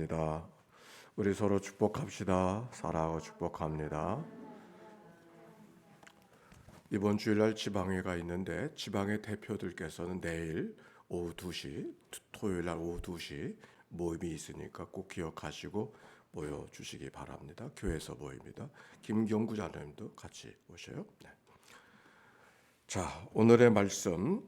축복합니다. 우리 서로 축복합시다. 사랑하고 축복합니다. 이번 주일날 지방회가 있는데 지방회 대표들께서는 내일 오후 2시, 토요일날 오후 2시 모임이 있으니까 꼭 기억하시고 모여주시기 바랍니다. 교회에서 모입니다. 김경구 자님도 같이 오셔요. 네. 자, 오늘의 말씀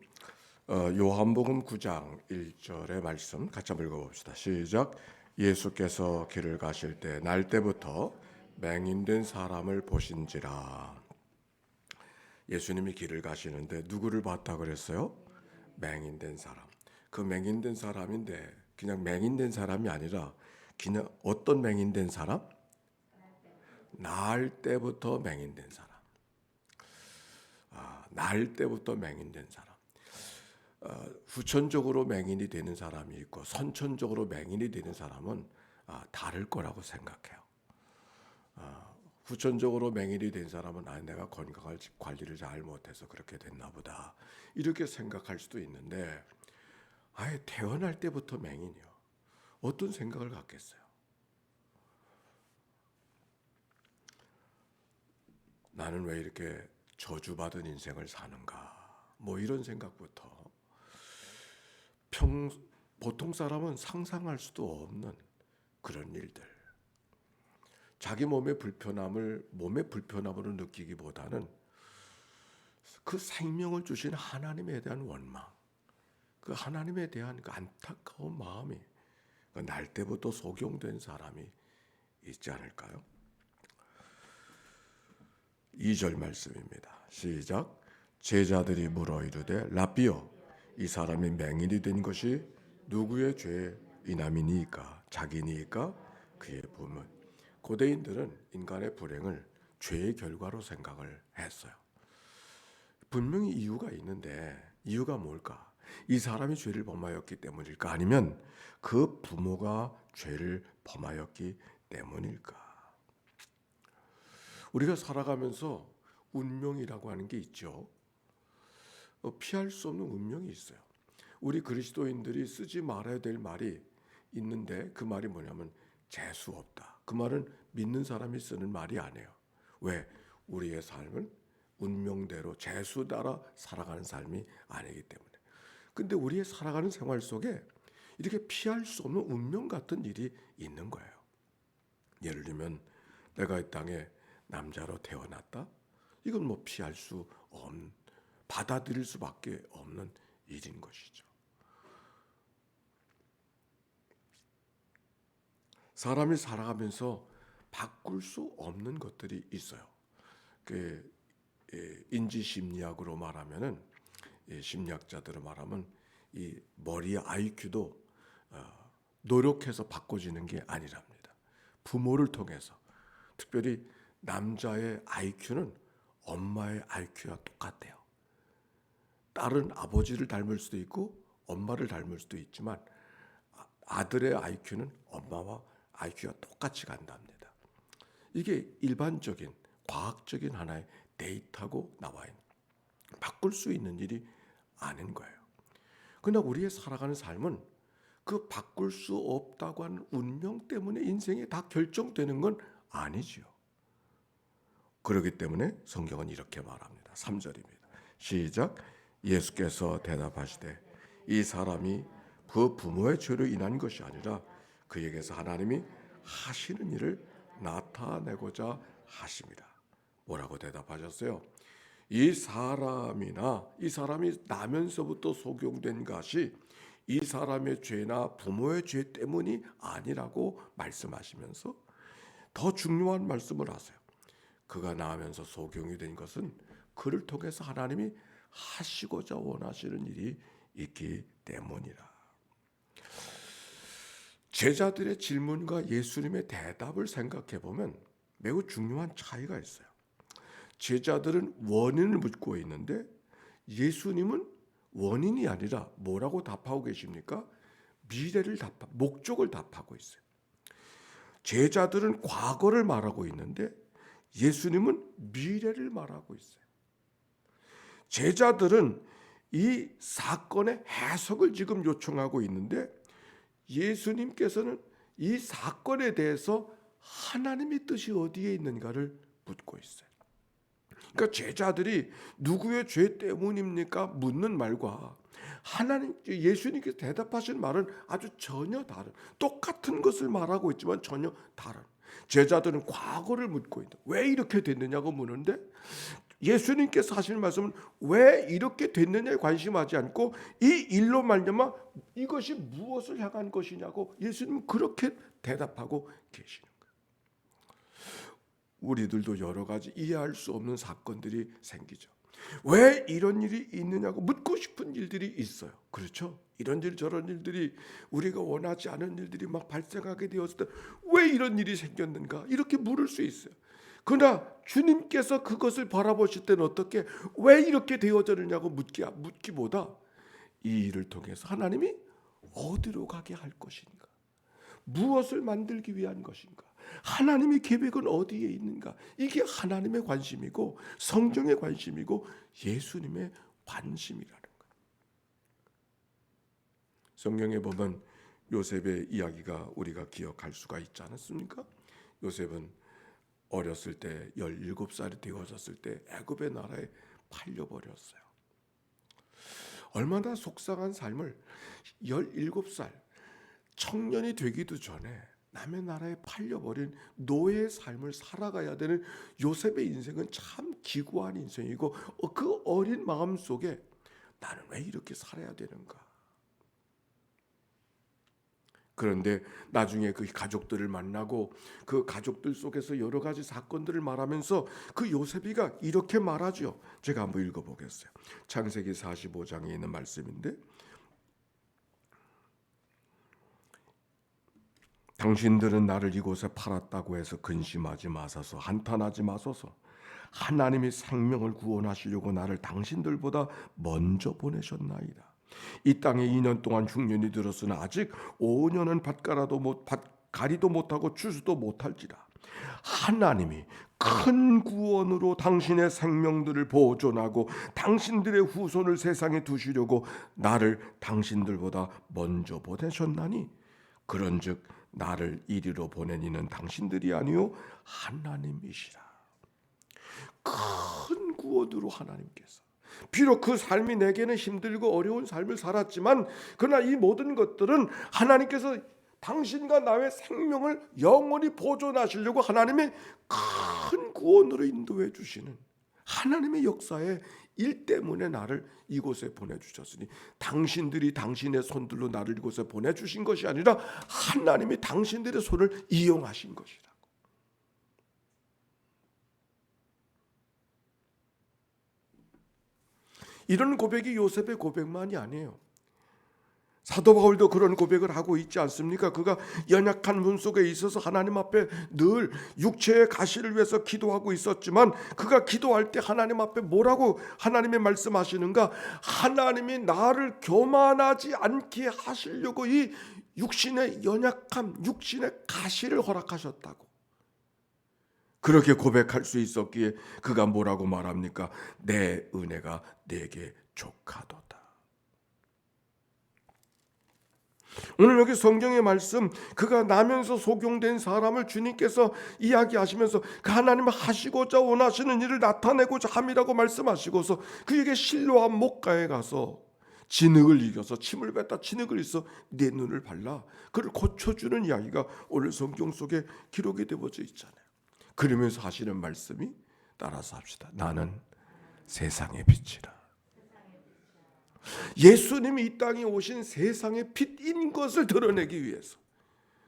요한복음 9장 1절의 말씀 같이 한번 읽어봅시다. 시작. 예수께서 길을 가실 때 날 때부터 맹인된 사람을 보신지라. 예수님이 길을 가시는데 누구를 봤다 그랬어요? 맹인된 사람. 그 맹인된 사람인데 그냥 맹인된 사람이 아니라 그냥 어떤 맹인된 사람? 날 때부터 맹인된 사람. 날 때부터 맹인된 사람. 후천적으로 맹인이 되는 사람이 있고 선천적으로 맹인이 되는 사람은 다를 거라고 생각해요. 후천적으로 맹인이 된 사람은 내가 건강을 관리를 잘 못해서 그렇게 됐나 보다 이렇게 생각할 수도 있는데 아예 태어날 때부터 맹인이요. 어떤 생각을 갖겠어요? 나는 왜 이렇게 저주받은 인생을 사는가? 뭐 이런 생각부터 보통 사람은 상상할 수도 없는 그런 일들. 자기 몸의 불편함으로 느끼기보다는 그 생명을 주신 하나님에 대한 원망, 그 하나님에 대한 그 안타까운 마음이 날 때부터 속용된 사람이 있지 않을까요? 2절 말씀입니다. 시작. 제자들이 물어 이르되 라삐여, 이 사람이 맹인이 된 것이 누구의 죄이남이니까? 자기니까? 그의 부모. 고대인들은 인간의 불행을 죄의 결과로 생각을 했어요. 분명히 이유가 있는데 이유가 뭘까? 이 사람이 죄를 범하였기 때문일까? 아니면 그 부모가 죄를 범하였기 때문일까? 우리가 살아가면서 운명이라고 하는 게 있죠. 피할 수 없는 운명이 있어요. 우리 그리스도인들이 쓰지 말아야 될 말이 있는데 그 말이 뭐냐면 재수 없다. 그 말은 믿는 사람이 쓰는 말이 아니에요. 왜? 우리의 삶은 운명대로 재수 따라 살아가는 삶이 아니기 때문에. 근데 우리의 살아가는 생활 속에 이렇게 피할 수 없는 운명 같은 일이 있는 거예요. 예를 들면 내가 이 땅에 남자로 태어났다? 이건 뭐 피할 수 없는, 받아들일 수밖에 없는 일인 것이죠. 사람이 살아가면서 바꿀 수 없는 것들이 있어요. 인지심리학으로 말하면은, 심리학자들을 말하면 이 머리의 IQ도 노력해서 바꿔지는 게 아니랍니다. 부모를 통해서, 특별히 남자의 IQ는 엄마의 IQ와 똑같대요. 딸은 아버지를 닮을 수도 있고 엄마를 닮을 수도 있지만 아들의 IQ는 엄마와 IQ가 똑같이 간답니다. 이게 일반적인 과학적인 하나의 데이터고 나와 있는, 바꿀 수 있는 일이 아닌 거예요. 그러나 우리의 살아가는 삶은 그 바꿀 수 없다고 하는 운명 때문에 인생이 다 결정되는 건 아니지요. 그렇기 때문에 성경은 이렇게 말합니다. 3절입니다. 시작. 예수께서 대답하시되 이 사람이 그 부모의 죄로 인한 것이 아니라 그에게서 하나님이 하시는 일을 나타내고자 하십니다. 뭐라고 대답하셨어요? 이 사람이 나면서부터 속용된 것이 이 사람의 죄나 부모의 죄 때문이 아니라고 말씀하시면서 더 중요한 말씀을 하세요. 그가 나면서 속용이 된 것은 그를 통해서 하나님이 하시고자 원하시는 일이 있기 때문이라. 제자들의 질문과 예수님의 대답을 생각해 보면 매우 중요한 차이가 있어요. 제자들은 원인을 묻고 있는데 예수님은 원인이 아니라 뭐라고 답하고 계십니까? 목적을 답하고 있어요. 제자들은 과거를 말하고 있는데 예수님은 미래를 말하고 있어요. 제자들은 이 사건의 해석을 지금 요청하고 있는데 예수님께서는 이 사건에 대해서 하나님의 뜻이 어디에 있는가를 묻고 있어요. 그러니까 제자들이 누구의 죄 때문입니까? 묻는 말과 하나님 예수님께서 대답하신 말은 아주 전혀 다른, 똑같은 것을 말하고 있지만 전혀 다른. 제자들은 과거를 묻고 있다. 왜 이렇게 됐느냐고 묻는데 예수님께서 하시는 말씀은 왜 이렇게 됐느냐에 관심하지 않고 이 일로 말미암아 이것이 무엇을 향한 것이냐고 예수님은 그렇게 대답하고 계시는 거예요. 우리들도 여러 가지 이해할 수 없는 사건들이 생기죠. 왜 이런 일이 있느냐고 묻고 싶은 일들이 있어요. 그렇죠? 이런 일 저런 일들이 우리가 원하지 않은 일들이 막 발생하게 되었을 때 왜 이런 일이 생겼는가 이렇게 물을 수 있어요. 그러나 주님께서 그것을 바라보실 때는 어떻게 왜 이렇게 되어졌느냐고 묻기보다 이 일을 통해서 하나님이 어디로 가게 할 것인가, 무엇을 만들기 위한 것인가, 하나님의 계획은 어디에 있는가, 이게 하나님의 관심이고 성경의 관심이고 예수님의 관심이라는 거예요. 성경에 보면 요셉의 이야기가 우리가 기억할 수가 있지 않았습니까? 요셉은 어렸을 때 17살이 되어졌을 때 애굽의 나라에 팔려버렸어요. 얼마나 속상한 삶을 17살 청년이 되기도 전에 남의 나라에 팔려버린 노예의 삶을 살아가야 되는 요셉의 인생은 참 기구한 인생이고 그 어린 마음 속에 나는 왜 이렇게 살아야 되는가. 그런데 나중에 그 가족들을 만나고 그 가족들 속에서 여러 가지 사건들을 말하면서 그 요셉이가 이렇게 말하죠. 제가 한번 읽어보겠어요. 창세기 45장에 있는 말씀인데 당신들은 나를 이곳에 팔았다고 해서 근심하지 마소서, 한탄하지 마소서. 하나님이 생명을 구원하시려고 나를 당신들보다 먼저 보내셨나이다. 이 땅에 2년 동안 흉년이 들었으나 아직 5년은 가리도 못하고 추수도 못할지라. 하나님이 큰 구원으로 당신의 생명들을 보존하고 당신들의 후손을 세상에 두시려고 나를 당신들보다 먼저 보내셨나니 그런즉 나를 이리로 보낸 이는 당신들이 아니요 하나님이시라. 큰 구원으로 하나님께서 비록 그 삶이 내게는 힘들고 어려운 삶을 살았지만 그러나 이 모든 것들은 하나님께서 당신과 나의 생명을 영원히 보존하시려고 하나님의 큰 구원으로 인도해 주시는 하나님의 역사의 일 때문에 나를 이곳에 보내주셨으니 당신들이 당신의 손들로 나를 이곳에 보내주신 것이 아니라 하나님이 당신들의 손을 이용하신 것이라. 이런 고백이 요셉의 고백만이 아니에요. 사도 바울도 그런 고백을 하고 있지 않습니까? 그가 연약한 문 속에 있어서 하나님 앞에 늘 육체의 가시를 위해서 기도하고 있었지만 그가 기도할 때 하나님 앞에 뭐라고 하나님의 말씀하시는가? 하나님이 나를 교만하지 않게 하시려고 이 육신의 연약함, 육신의 가시를 허락하셨다고. 그렇게 고백할 수 있었기에 그가 뭐라고 말합니까? 내 은혜가 내게 족하도다. 오늘 여기 성경의 말씀, 그가 나면서 속용된 사람을 주님께서 이야기하시면서 그 하나님을 하시고자 원하시는 일을 나타내고자 함이라고 말씀하시고서 그에게 실로암 목가에 가서 진흙을 이겨서 침을 뱉다 진흙을 있어 내 눈을 발라 그를 고쳐주는 이야기가 오늘 성경 속에 기록이 되어져 있잖아요. 그러면서 하시는 말씀이 따라서 합시다. 나는 세상의 빛이라. 예수님이 이 땅에 오신 세상의 빛인 것을 드러내기 위해서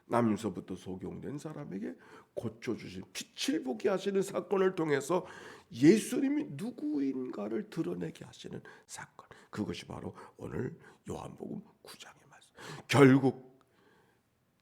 남에서부터 속용된 사람에게 고쳐주신 빛을 보게 하시는 사건을 통해서 예수님이 누구인가를 드러내게 하시는 사건, 그것이 바로 오늘 요한복음 9장의 말씀. 결국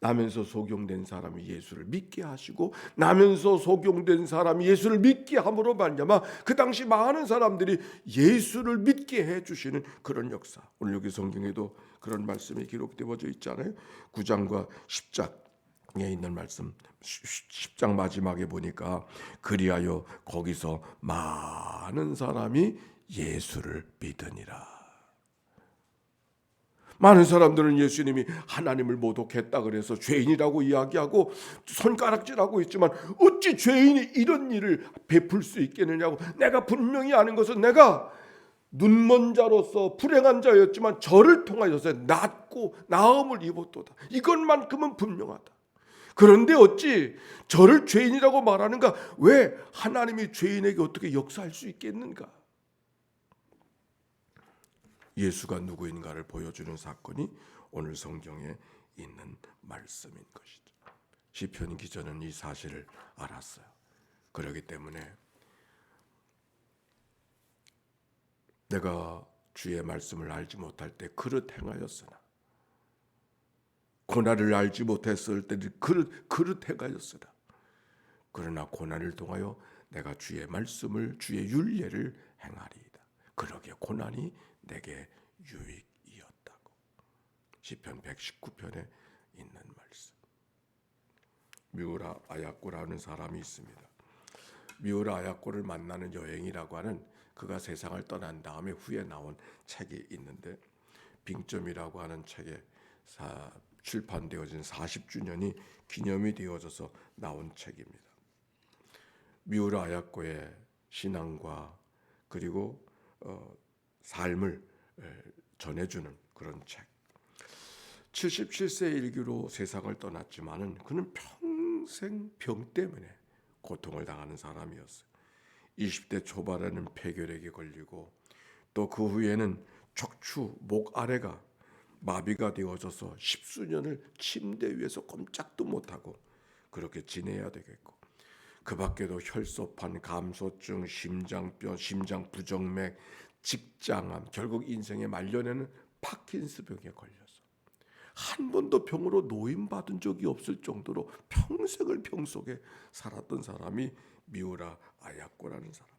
나면서 속용된 사람이 예수를 믿게 하시고 나면서 속용된 사람이 예수를 믿게 함으로 말미암아 그 당시 많은 사람들이 예수를 믿게 해주시는 그런 역사. 오늘 여기 성경에도 그런 말씀이 기록되어져 있잖아요. 9장과 10장에 있는 말씀, 10장 마지막에 보니까 그리하여 거기서 많은 사람이 예수를 믿으니라. 많은 사람들은 예수님이 하나님을 모독했다 그래서 죄인이라고 이야기하고 손가락질하고 있지만 어찌 죄인이 이런 일을 베풀 수 있겠느냐고. 내가 분명히 아는 것은 내가 눈먼 자로서 불행한 자였지만 저를 통하여서 낫고 나음을 입었도다. 이것만큼은 분명하다. 그런데 어찌 저를 죄인이라고 말하는가? 왜 하나님이 죄인에게 어떻게 역사할 수 있겠는가? 예수가 누구인가를 보여주는 사건이 오늘 성경에 있는 말씀인 것이죠. 시편 기자는 이 사실을 알았어요. 그렇기 때문에 내가 주의 말씀을 알지 못할 때 그릇 행하였으나, 고난을 알지 못했을 때 그릇 행하였으나, 그러나 고난을 통하여 내가 주의 말씀을, 주의 율례를 행하리이다. 그러기에 고난이 내게 유익이었다고. 시편 119편에 있는 말씀. 미우라 아야코라는 사람이 있습니다. 미우라 아야코를 만나는 여행이라고 하는, 그가 세상을 떠난 다음에 후에 나온 책이 있는데, 빙점이라고 하는 책에 출판되어진 40주년이 기념이 되어져서 나온 책입니다. 미우라 아야코의 신앙과 그리고 삶을 전해주는 그런 책. 77세 일기로 세상을 떠났지만은 그는 평생 병 때문에 고통을 당하는 사람이었어요. 20대 초반에는 폐결핵에 걸리고 또 그 후에는 척추, 목 아래가 마비가 되어져서 십수년을 침대 위에서 꼼짝도 못하고 그렇게 지내야 되겠고, 그 밖에도 혈소판, 감소증, 심장병, 심장 부정맥, 직장암, 결국 인생의 말년에는 파킨스병에 걸려서 한 번도 병으로 노임받은 적이 없을 정도로 평생을 병 속에 살았던 사람이 미우라 아야코라는 사람.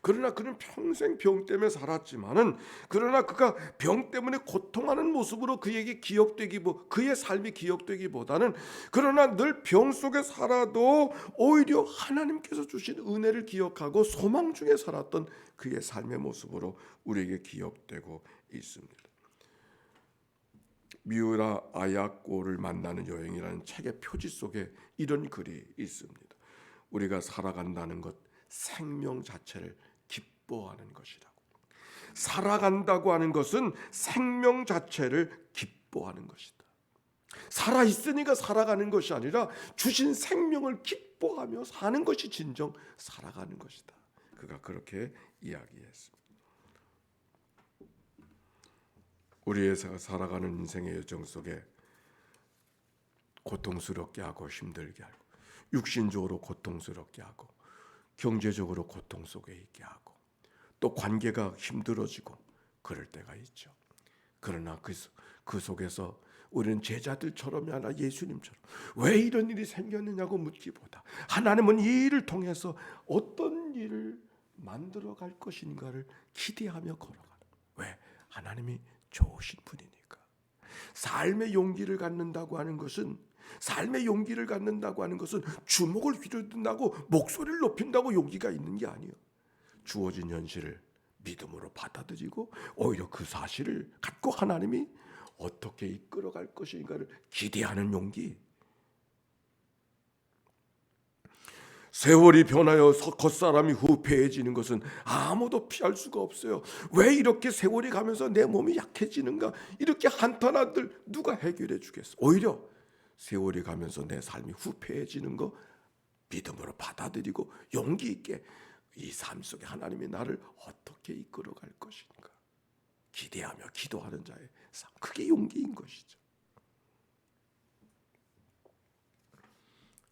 그러나 그는 평생 병 때문에 살았지만은, 그러나 그가 병 때문에 고통하는 모습으로 그에게 그의 삶이 기억되기보다는, 그러나 늘 병 속에 살아도 오히려 하나님께서 주신 은혜를 기억하고 소망 중에 살았던 그의 삶의 모습으로 우리에게 기억되고 있습니다. 미우라 아야코를 만나는 여행이라는 책의 표지 속에 이런 글이 있습니다. 우리가 살아간다는 것, 생명 자체를 기뻐하는 것이라고. 살아간다고 하는 것은 생명 자체를 기뻐하는 것이다. 살아있으니까 살아가는 것이 아니라 주신 생명을 기뻐하며 사는 것이 진정 살아가는 것이다. 그가 그렇게 이야기했습니다. 우리의 살아가는 인생의 여정 속에 고통스럽게 하고 힘들게 하고, 육신적으로 고통스럽게 하고, 경제적으로 고통 속에 있게 하고, 또 관계가 힘들어지고 그럴 때가 있죠. 그러나 그 속에서 우리는 제자들처럼이 아니라 예수님처럼 왜 이런 일이 생겼느냐고 묻기보다 하나님은 이 일을 통해서 어떤 일을 만들어갈 것인가를 기대하며 걸어가는. 왜? 하나님이 좋으신 분이니까. 삶의 용기를 갖는다고 하는 것은, 주먹을 휘두른다고, 목소리를 높인다고 용기가 있는 게 아니에요. 주어진 현실을 믿음으로 받아들이고 오히려 그 사실을 갖고 하나님이 어떻게 이끌어갈 것인가를 기대하는 용기. 세월이 변하여 겉사람이 후패해지는 것은 아무도 피할 수가 없어요. 왜 이렇게 세월이 가면서 내 몸이 약해지는가? 이렇게 한탄한들 누가 해결해 주겠어? 오히려 세월이 가면서 내 삶이 후패해지는 거 믿음으로 받아들이고 용기 있게 이 삶 속에 하나님이 나를 어떻게 이끌어갈 것인가 기대하며 기도하는 자의 삶, 그게 용기인 것이죠.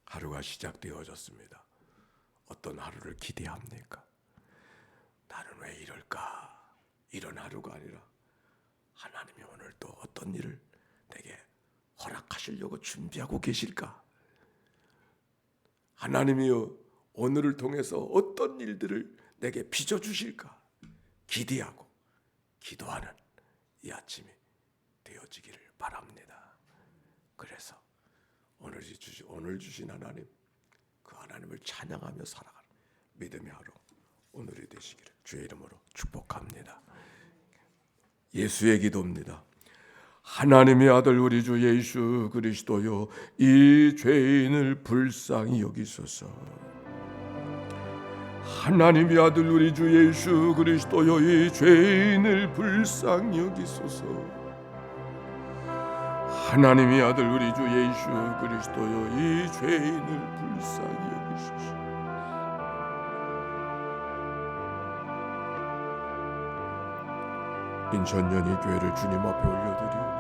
하루가 시작되어졌습니다. 어떤 하루를 기대합니까? 나는 왜 이럴까? 이런 하루가 아니라 하나님이 오늘 또 어떤 일을 내게 허락하시려고 준비하고 계실까? 하나님이여, 오늘을 통해서 어떤 일들을 내게 빚어주실까? 기대하고 기도하는 이 아침이 되어지기를 바랍니다. 그래서 오늘 주신 하나님, 그 하나님을 찬양하며 살아가는 믿음의 하루 오늘이 되시기를 주의 이름으로 축복합니다. 예수의 기도입니다. 하나님의 아들 우리 주 예수 그리스도여, 이 죄인을 불쌍히 여기소서. 하나님의 아들 우리 주 예수 그리스도여, 이 죄인을 불쌍히 여기소서. 하나님의 아들 우리 주 예수 그리스도여, 이 죄인을 불쌍히 여기소서. 인천연희 교회를 주님 앞에 올려드리오니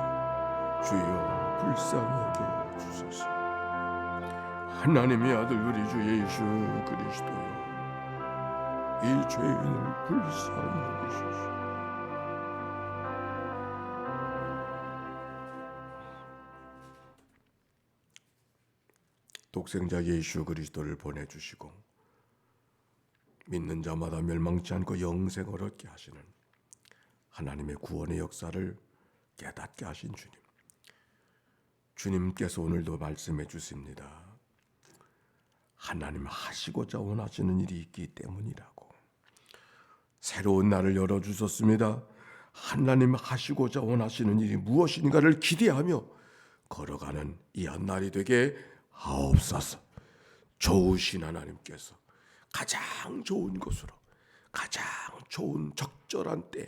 주여 불쌍히 여겨 주소서. 하나님의 아들 우리 주 예수 그리스도여, 이 죄인을 불쌍히 여기소서. 독생자 예수 그리스도를 보내주시고 믿는 자마다 멸망치 않고 영생을 얻게 하시는 하나님의 구원의 역사를 깨닫게 하신 주님, 주님께서 오늘도 말씀해 주십니다. 하나님 하시고자 원하시는 일이 있기 때문이라고. 새로운 날을 열어주셨습니다. 하나님 하시고자 원하시는 일이 무엇인가를 기대하며 걸어가는 이 한 날이 되게 하옵소서. 좋으신 하나님께서 가장 좋은 것으로, 가장 좋은 적절한 때에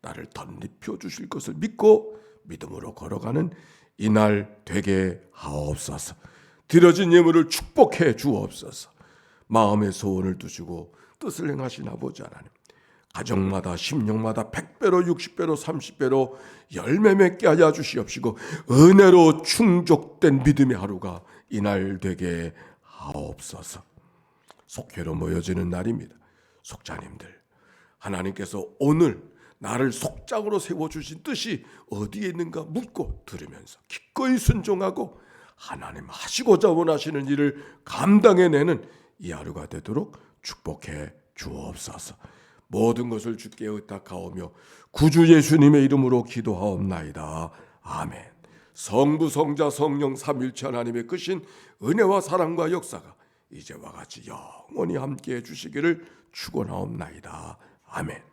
나를 덧입혀 주실 것을 믿고 믿음으로 걸어가는 이날 되게 하옵소서. 드려진 예물을 축복해 주옵소서. 마음의 소원을 두시고 뜻을 행하신 아버지 하나님, 가정마다 심령마다 100배로 60배로 30배로 열매 맺게 하여 주시옵시고 은혜로 충족된 믿음의 하루가 이날 되게 하옵소서. 속회로 모여지는 날입니다. 속자님들, 하나님께서 오늘 나를 속장으로 세워주신 뜻이 어디에 있는가 묻고 들으면서 기꺼이 순종하고 하나님 하시고자 원하시는 일을 감당해내는 이 하루가 되도록 축복해 주옵소서. 모든 것을 주께 의탁하오며 구주 예수님의 이름으로 기도하옵나이다. 아멘. 성부 성자 성령 삼위일체 하나님의 크신 은혜와 사랑과 역사가 이제와 같이 영원히 함께해 주시기를 축원하옵나이다. 아멘.